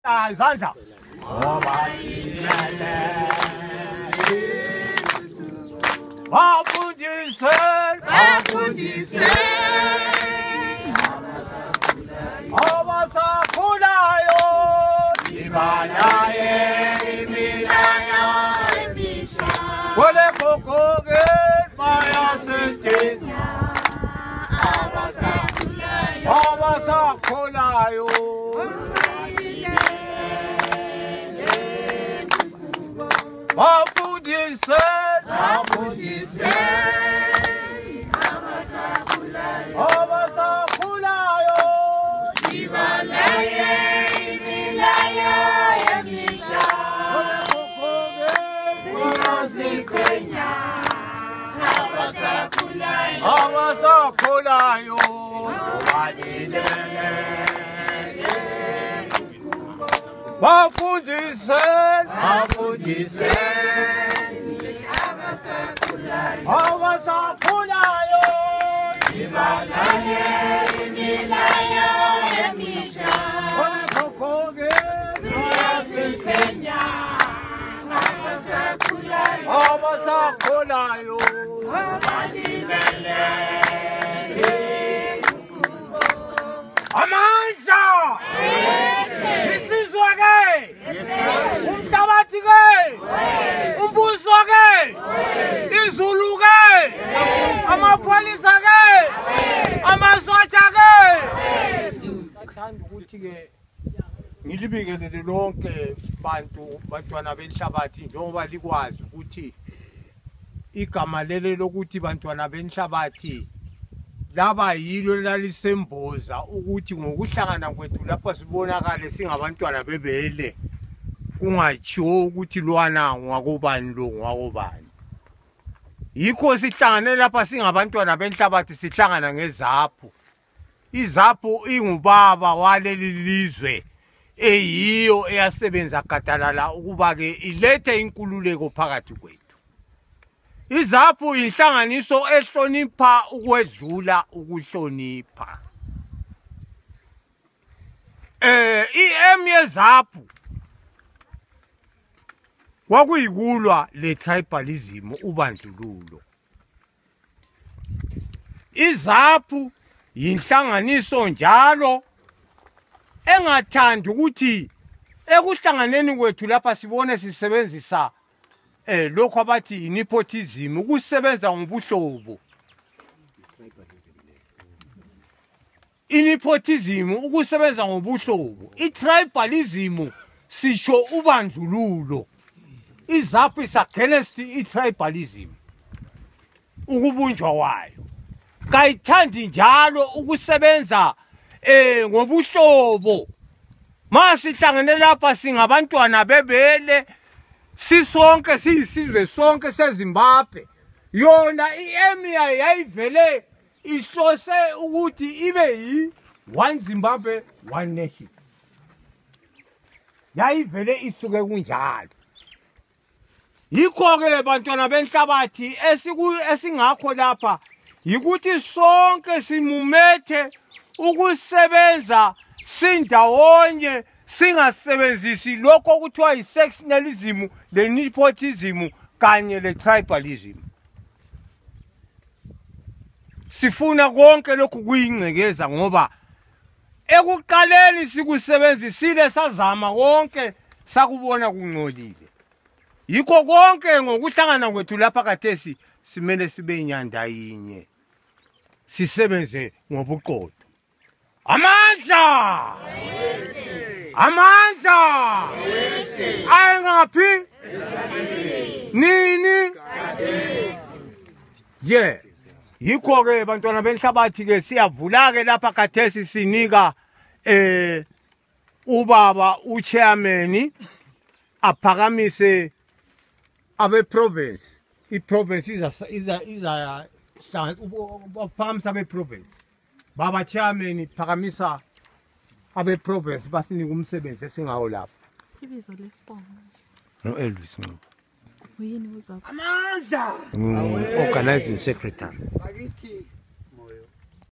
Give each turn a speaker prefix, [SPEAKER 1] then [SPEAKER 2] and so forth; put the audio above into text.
[SPEAKER 1] Izandla. Bafundise abasakhulayo ibalaye imilayo emisha kole kokoke bayasentenya abasakhulayo bafundise abasakhulayo
[SPEAKER 2] ibalaye imilayo emisha bayasentenya
[SPEAKER 1] abasakhulayo bafundise abasakhulayo
[SPEAKER 2] ibalaye imilayo emisha bayasentenya
[SPEAKER 1] abasakhulayo amandla isizwe ke umhlabathi ke umbuso ke izulu ke amapholisa ke amasotsha ke athanda ukuthi ke ngilibikelele lonke bantwana benhlabathi njengoba likwazi ukuthi igama lele lokuthi bantwana benhlabathi laba yilo lalisemboza ukuthi ngokuhlangana kwethu lapho sibonakale singabantwana bebele kungatshiwo ukuthi lwana ngwakobani lo ngwakobani. Yikho sihlangane lapha singabantwana benhlabathi sihlangana ngezaphu. Izaphu ingubaba waleli lizwe eyiyo eyasebenza gadalala ukuba ke ilethe inkululeko phakathi kwethu. Izaphu inhlanganiso ehlonipha ukwedlula ukuhlonipha. IM yezaphu kwakuyikulwa le tribalism ubandlululo. Izaphu inhlanganiso njalo engathanda ukuthi ekuhlanganeni kwethu lapha sibone sisebenzisa lokho abathi nepotism ukusebenza ngobuhlobo. Nepotism ukusebenza ngobuhlobo. Tribalism sisho ubandlululo. Izaphu is against tribalism ukubunjwa wayo. Kayithandi njalo ukusebenza ngobuhlobo. Masihlangene lapha singabantwana bebele sisonke siyisizwe sonke seZimbabwe. Yona iEMIA yayivele ihlose ukuthi ibe yi one Zimbabwe one nation. Yayivele isuke kunjalo. Yikho ke bantwana benhlabathi esingakho lapha yikuthi sonke simumethe ukusebenza sindawonye singasebenzisi lokho okuthiwa yi-sectionalism, le nepotism kanye le tribalism. Sifuna konke lokhu kuyingcekeza ngoba ekuqaleni sikusebenzisile sazama konke sakubona kungcolile. Yikho konke ngokuhlangana kwethu lapha kathesi simele sibe inyanda yinye. Sisebenze ngobuqotho. Amandla! Amandla! Ayengaphi? Nini? Yeah. Yikho ke bantwana benhlabathi ke siyavula ke lapha kathesi sinika ubaba uchairman aphakamise abe province. I-province iza uphakamisa abe province. Baba chairman phakamisa abe province basinika umsebenzi esingawo lapha.
[SPEAKER 3] Ibizo lesibongo.
[SPEAKER 1] No-Elvis Ncube.
[SPEAKER 3] Uyini uzapha?
[SPEAKER 1] Amandla! Organizing secretary.